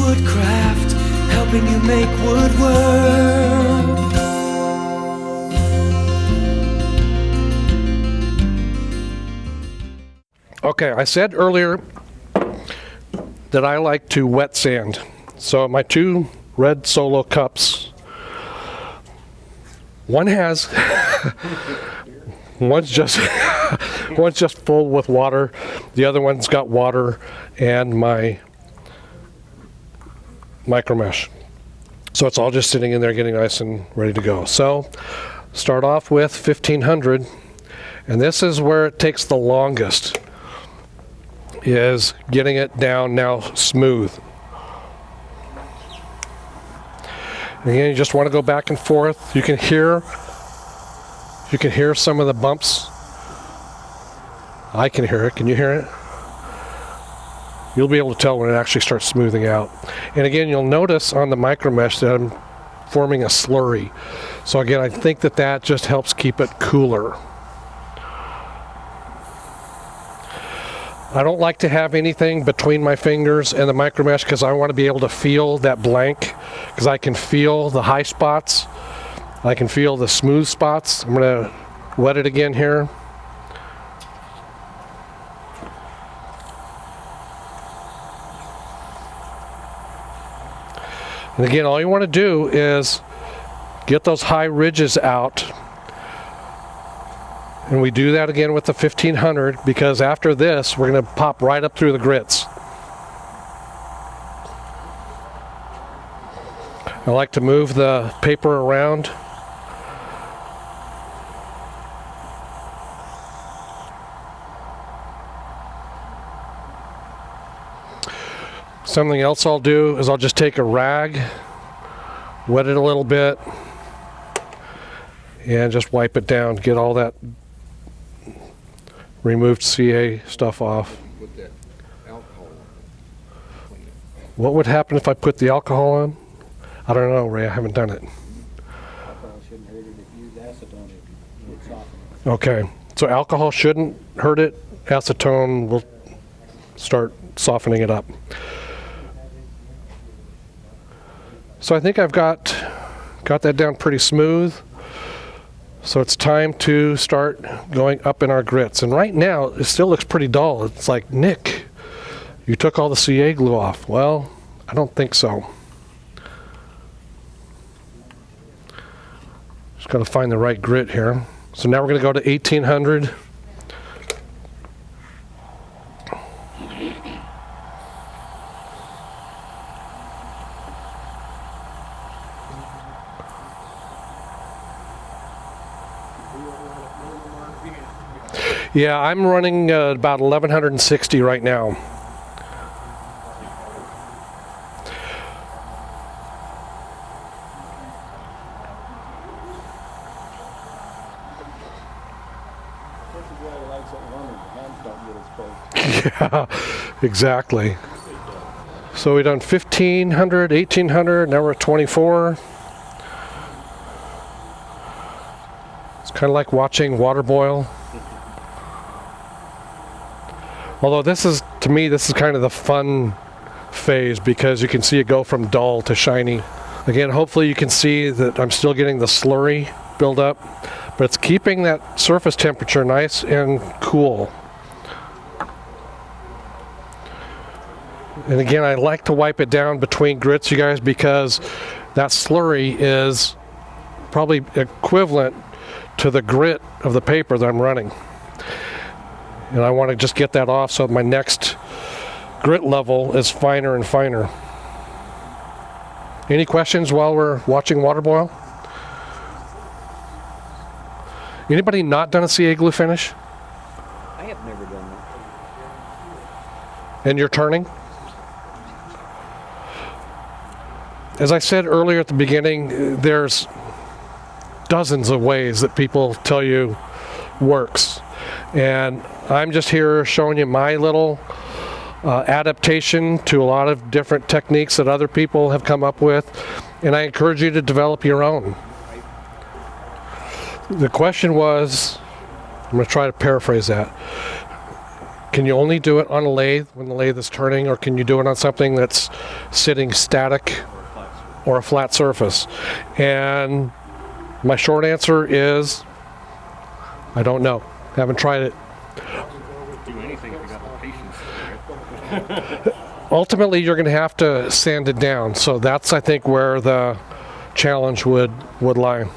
Woodcraft, helping you make woodwork. Okay, I said earlier that I like to wet sand. So my two red Solo cups, one has, one's just full with water. The other one's got water and my micro mesh. So it's all just sitting in there getting nice and ready to go. So start off with 1500, and this is where it takes the longest, is getting it down now smooth. Again, you just want to go back and forth. You can hear some of the bumps. I can hear it. Can you hear it? You'll be able to tell when it actually starts smoothing out. And again, you'll notice on the micro mesh that I'm forming a slurry. So again, I think that just helps keep it cooler. I don't like to have anything between my fingers and the micro mesh because I want to be able to feel that blank, because I can feel the high spots. I can feel the smooth spots. I'm going to wet it again here. And again, all you want to do is get those high ridges out. And we do that again with the 1500, because after this, we're going to pop right up through the grits. I like to move the paper around. Something else I'll do is I'll just take a rag, wet it a little bit, and just wipe it down, get all that removed CA stuff off. Put that alcohol on. What would happen if I put the alcohol on? I don't know, Ray, I haven't done it. Alcohol shouldn't hurt it. If you use acetone, it would soften it. Okay, so alcohol shouldn't hurt it. Acetone will start softening it up. So I think I've got that down pretty smooth. So it's time to start going up in our grits. And right now, it still looks pretty dull. It's like, Nick, you took all the CA glue off. Well, I don't think so. Just got to find the right grit here. So now we're going to go to 1800. Yeah, I'm running about 1160 right now. This is why he likes it warmer. The hands don't get as cold. Yeah, exactly. So we done 1500, 1800, now we're at 24. It's kind of like watching water boil. Although this is, to me, this is kind of the fun phase, because you can see it go from dull to shiny. Again, hopefully you can see that I'm still getting the slurry build up, but it's keeping that surface temperature nice and cool. And again, I like to wipe it down between grits, you guys, because that slurry is probably equivalent to the grit of the paper that I'm running. And I want to just get that off so my next grit level is finer and finer. Any questions while we're watching water boil? Anybody not done a CA glue finish? I have never done that. And you're turning? As I said earlier at the beginning, there's dozens of ways that people tell you works. And I'm just here showing you my little adaptation to a lot of different techniques that other people have come up with, and I encourage you to develop your own. The question was, I'm going to try to paraphrase that. Can you only do it on a lathe when the lathe is turning, or can you do it on something that's sitting static or a flat surface? And my short answer is I don't know. Haven't tried it. Do anything if you got the patience. Ultimately, you're going to have to sand it down. So that's, I think, where the challenge would lie.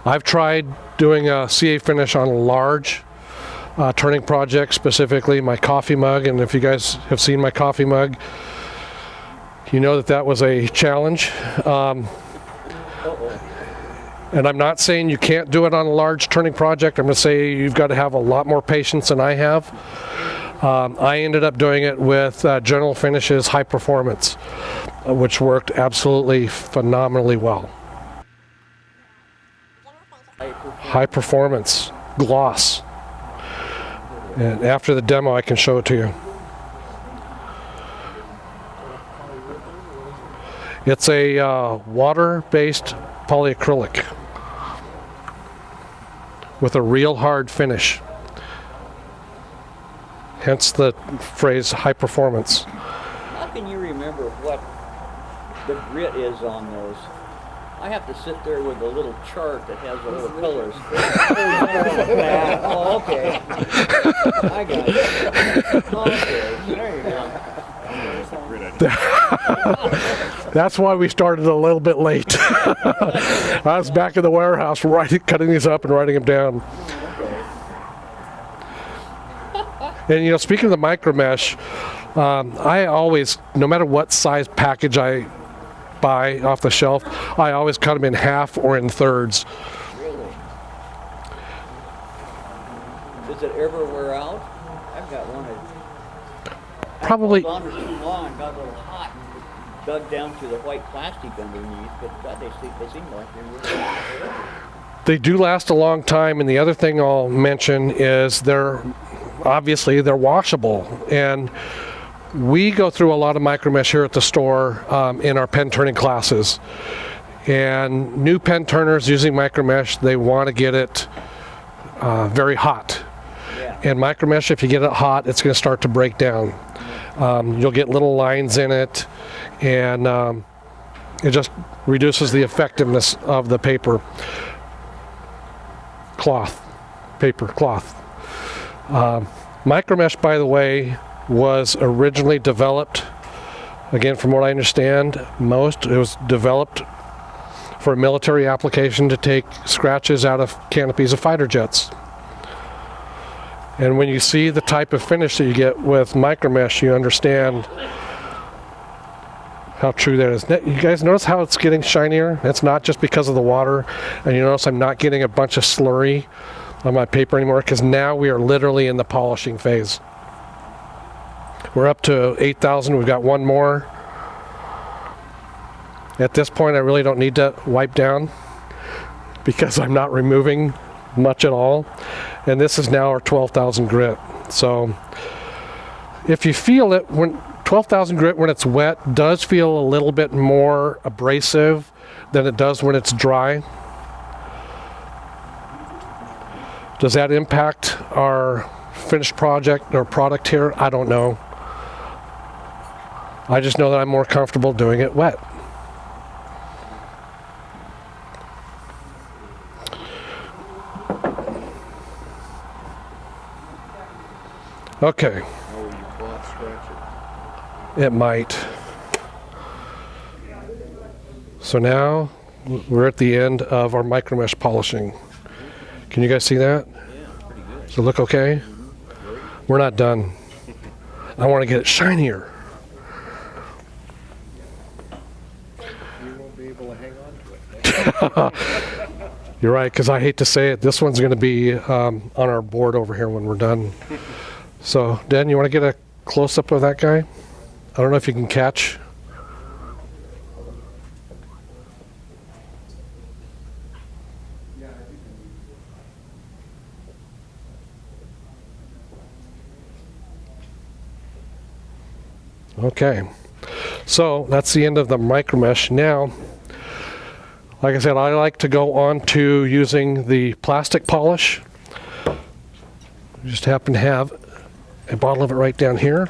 I've tried doing a CA finish on a large turning project, specifically my coffee mug. And if you guys have seen my coffee mug, you know that that was a challenge. And I'm not saying you can't do it on a large turning project. I'm going to say you've got to have a lot more patience than I have. I ended up doing it with General Finishes High Performance, which worked absolutely phenomenally well. High Performance Gloss. And after the demo, I can show it to you. It's a water-based polyacrylic with a real hard finish. Hence the phrase high performance. How can you remember what the grit is on those? I have to sit there with a little chart that has all the colors. Oh, okay. I got it. Okay, there you go. That's why we started a little bit late. I was back in the warehouse cutting these up and writing them down. And you know, speaking of the micro mesh, I always, no matter what size package I buy off the shelf, I always cut them in half or in thirds. Really? Does it ever wear out? I've got one that Probably. held on for too long, got a little hot, and dug down through the white plastic underneath, but God, they seem like they're really They do last a long time, and the other thing I'll mention is they're washable, and we go through a lot of micro mesh here at the store in our pen turning classes. And new pen turners using micro mesh, they want to get it very hot. Yeah. And micro mesh, if you get it hot, it's going to start to break down. You'll get little lines in it, and it just reduces the effectiveness of the paper cloth. Micro mesh, by the way, was originally developed, again, from what I understand, it was developed for a military application to take scratches out of canopies of fighter jets. And when you see the type of finish that you get with micro mesh, you understand how true that is. You guys notice how it's getting shinier? It's not just because of the water. And you notice I'm not getting a bunch of slurry on my paper anymore, because now we are literally in the polishing phase. We're up to 8,000. We've got one more. At this point, I really don't need to wipe down because I'm not removing much at all. And this is now our 12,000 grit. So if you feel it, when 12,000 grit when it's wet does feel a little bit more abrasive than it does when it's dry. Does that impact our finished project or product here? I don't know. I just know that I'm more comfortable doing it wet. Okay. Oh, you cloth scratch it. It might. So now we're at the end of our micro mesh polishing. Can you guys see that? Yeah, pretty good. Does it look okay? We're not done. I want to get it shinier. You won't be able to hang on to it. You're right, because I hate to say it, this one's going to be on our board over here when we're done. So, Dan, you want to get a close-up of that guy? I don't know if you can catch. Okay, so that's the end of the micro mesh. Now, Like I said, I like to go on to using the plastic polish. I just happen to have a bottle of it right down here.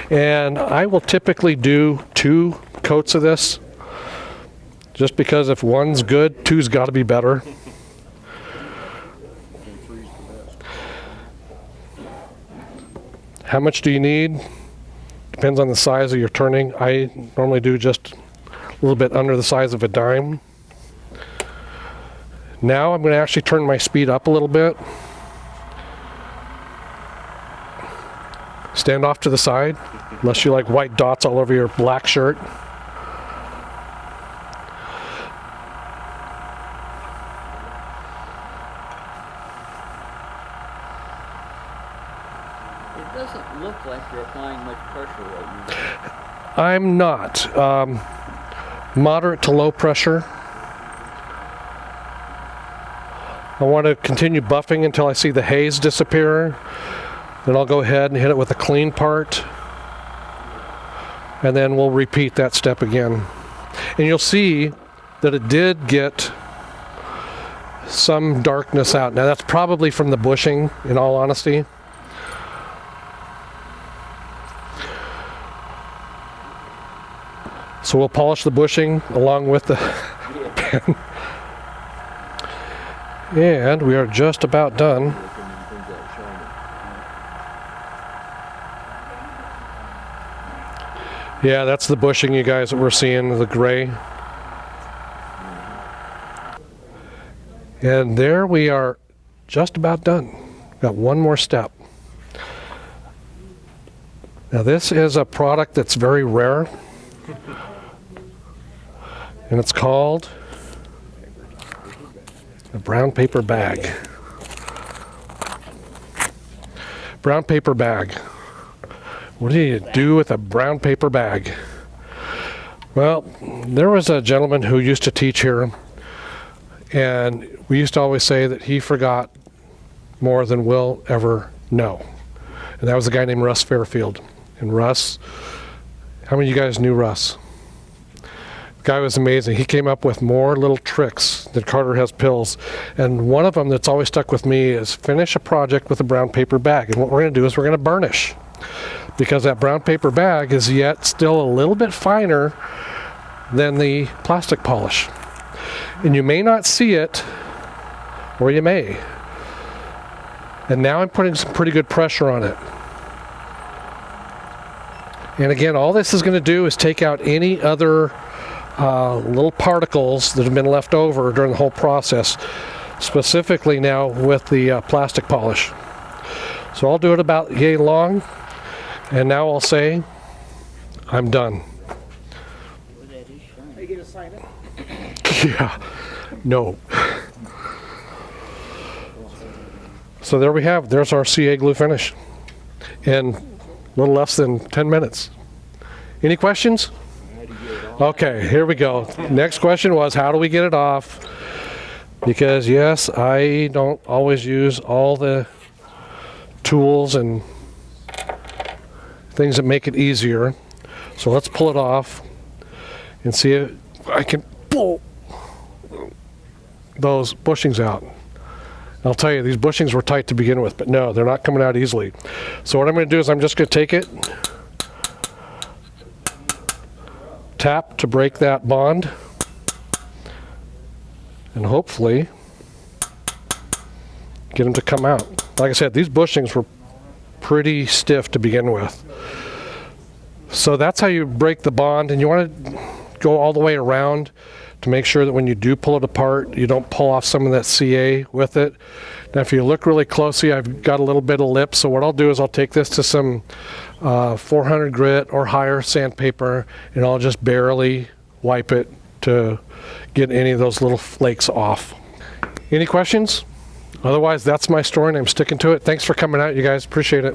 And I will typically do 2 coats of this, just because if one's good, 2's got to be better. How much do you need? Depends on the size of your turning. I normally do just a little bit under the size of a dime. Now I'm going to actually turn my speed up a little bit. Stand off to the side, unless you like white dots all over your black shirt. It doesn't look like you're applying much pressure right now. I'm not. Moderate to low pressure. I want to continue buffing until I see the haze disappear. Then I'll go ahead and hit it with a clean part. And then we'll repeat that step again. And you'll see that it did get some darkness out. Now that's probably from the bushing, in all honesty. So we'll polish the bushing along with the pen. And we are just about done. Yeah, that's the bushing, you guys, that we're seeing, the gray. And there we are, just about done. Got one more step. Now this is a product that's very rare. And it's called a brown paper bag. Brown paper bag. What do you do with a brown paper bag? Well, there was a gentleman who used to teach here, and we used to always say that he forgot more than we'll ever know. And that was a guy named Russ Fairfield. And Russ, how many of you guys knew Russ? The guy was amazing. He came up with more little tricks than Carter has pills. And one of them that's always stuck with me is finish a project with a brown paper bag. And what we're going to do is we're going to burnish. Because that brown paper bag is yet still a little bit finer than the plastic polish. And you may not see it, or you may. And now I'm putting some pretty good pressure on it. And again, all this is going to do is take out any other little particles that have been left over during the whole process, specifically now with the plastic polish. So I'll do it about yay long, and now I'll say, I'm done. Are you going to sign it? Yeah, no. So there we have, there's our CA glue finish in a little less than 10 minutes. Any questions? Okay, here we go. Next question was, how do we get it off? Because yes, I don't always use all the tools and things that make it easier. So let's pull it off and see if I can pull those bushings out. I'll tell you, these bushings were tight to begin with, but no, they're not coming out easily. So what I'm going to do is I'm just going to take it, tap to break that bond, and hopefully get them to come out. Like I said, these bushings were pretty stiff to begin with. So that's how you break the bond, and you want to go all the way around to make sure that when you do pull it apart, you don't pull off some of that CA with it. Now if you look really closely, I've got a little bit of lip, so what I'll do is I'll take this to some 400 grit or higher sandpaper, and I'll just barely wipe it to get any of those little flakes off. Any questions? Otherwise, that's my story, and I'm sticking to it. Thanks for coming out, you guys. Appreciate it.